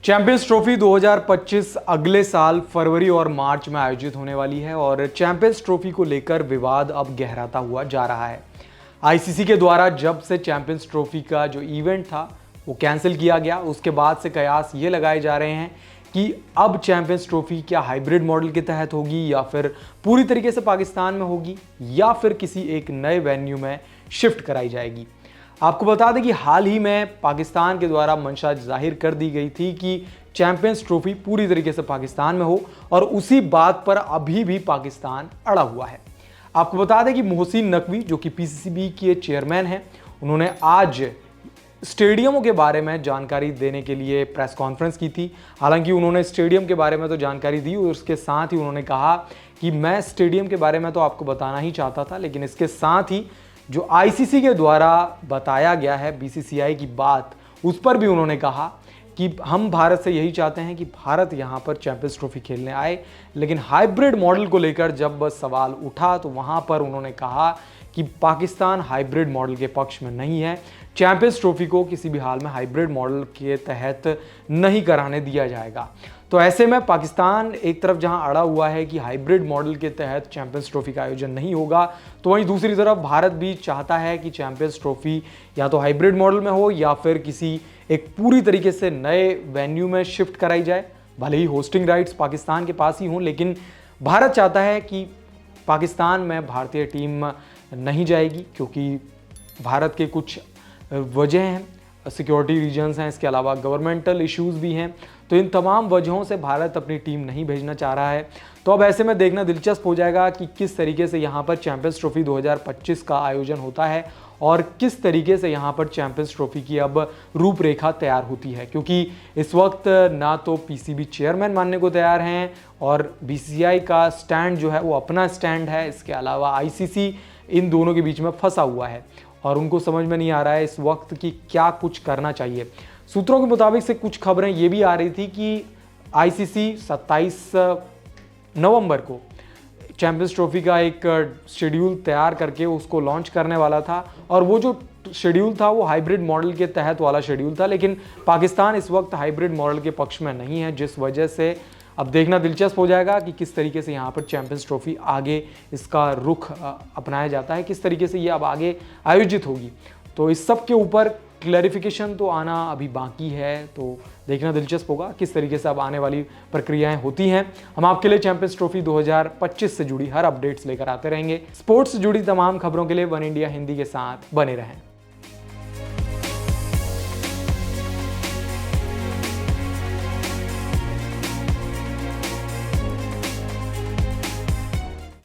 Champions trophy 2025 अगले साल फरवरी और मार्च में आयोजित होने वाली है और चैंपियंस ट्रॉफी को लेकर विवाद अब गहराता हुआ जा रहा है। आईसीसी के द्वारा जब से चैंपियंस ट्रॉफी का जो इवेंट था वो कैंसिल किया गया, उसके बाद से कयास ये लगाए जा रहे हैं कि अब चैंपियंस ट्रॉफी क्या हाइब्रिड मॉडल के तहत होगी या फिर पूरी तरीके से पाकिस्तान में होगी या फिर किसी एक नए वेन्यू में शिफ्ट कराई जाएगी। आपको बता दें कि हाल ही में पाकिस्तान के द्वारा मंशा जाहिर कर दी गई थी कि चैंपियंस ट्रॉफी पूरी तरीके से पाकिस्तान में हो और उसी बात पर अभी भी पाकिस्तान अड़ा हुआ है। आपको बता दें कि मोहसिन नकवी जो कि पीसीबी के चेयरमैन हैं, उन्होंने आज स्टेडियमों के बारे में जानकारी देने के लिए प्रेस कॉन्फ्रेंस की थी। हालांकि उन्होंने स्टेडियम के बारे में तो जानकारी दी और उसके साथ ही उन्होंने कहा कि मैं स्टेडियम के बारे में तो आपको बताना ही चाहता था, लेकिन इसके साथ ही जो आईसीसी के द्वारा बताया गया है बीसीसीआई की बात, उस पर भी उन्होंने कहा कि हम भारत से यही चाहते हैं कि भारत यहाँ पर चैंपियंस ट्रॉफी खेलने आए। लेकिन हाइब्रिड मॉडल को लेकर जब सवाल उठा तो वहाँ पर उन्होंने कहा कि पाकिस्तान हाइब्रिड मॉडल के पक्ष में नहीं है, चैंपियंस ट्रॉफी को किसी भी हाल में हाइब्रिड मॉडल के तहत नहीं कराने दिया जाएगा। तो ऐसे में पाकिस्तान एक तरफ जहां अड़ा हुआ है कि हाइब्रिड मॉडल के तहत चैंपियंस ट्रॉफी का आयोजन नहीं होगा, तो वहीं दूसरी तरफ भारत भी चाहता है कि चैंपियंस ट्रॉफी या तो हाइब्रिड मॉडल में हो या फिर किसी एक पूरी तरीके से नए वेन्यू में शिफ्ट कराई जाए। भले ही होस्टिंग राइट्स पाकिस्तान के पास ही हों, लेकिन भारत चाहता है कि पाकिस्तान में भारतीय टीम नहीं जाएगी, क्योंकि भारत के कुछ वजह हैं, सिक्योरिटी रीजन्स हैं, इसके अलावा गवर्नमेंटल इश्यूज़ भी हैं। तो इन तमाम वजहों से भारत अपनी टीम नहीं भेजना चाह रहा है। तो अब ऐसे में देखना दिलचस्प हो जाएगा कि किस तरीके से यहाँ पर चैंपियंस ट्रॉफी 2025 का आयोजन होता है और किस तरीके से यहाँ पर चैंपियंस ट्रॉफी की अब रूपरेखा तैयार होती है, क्योंकि इस वक्त ना तो पीसीबी चेयरमैन मानने को तैयार हैं और बीसीसीआई का स्टैंड जो है वो अपना स्टैंड है। इसके अलावा आईसीसी इन दोनों के बीच में फंसा हुआ है और उनको समझ में नहीं आ रहा है इस वक्त कि क्या कुछ करना चाहिए। सूत्रों के मुताबिक से कुछ खबरें ये भी आ रही थी कि आईसीसी 27 नवंबर को चैंपियंस ट्रॉफी का एक शेड्यूल तैयार करके उसको लॉन्च करने वाला था और वो जो शेड्यूल था वो हाइब्रिड मॉडल के तहत वाला शेड्यूल था। लेकिन पाकिस्तान इस वक्त हाइब्रिड मॉडल के पक्ष में नहीं है, जिस वजह से अब देखना दिलचस्प हो जाएगा कि किस तरीके से यहाँ पर चैंपियंस ट्रॉफी आगे इसका रुख अपनाया जाता है, किस तरीके से ये अब आगे आयोजित होगी। तो इस सब के ऊपर क्लैरिफिकेशन तो आना अभी बाकी है, तो देखना दिलचस्प होगा किस तरीके से अब आने वाली प्रक्रियाएं होती हैं। हम आपके लिए चैंपियंस ट्रॉफी 2025 से जुड़ी हर अपडेट्स लेकर आते रहेंगे। स्पोर्ट्स से जुड़ी तमाम खबरों के लिए वन इंडिया हिंदी के साथ बने रहें।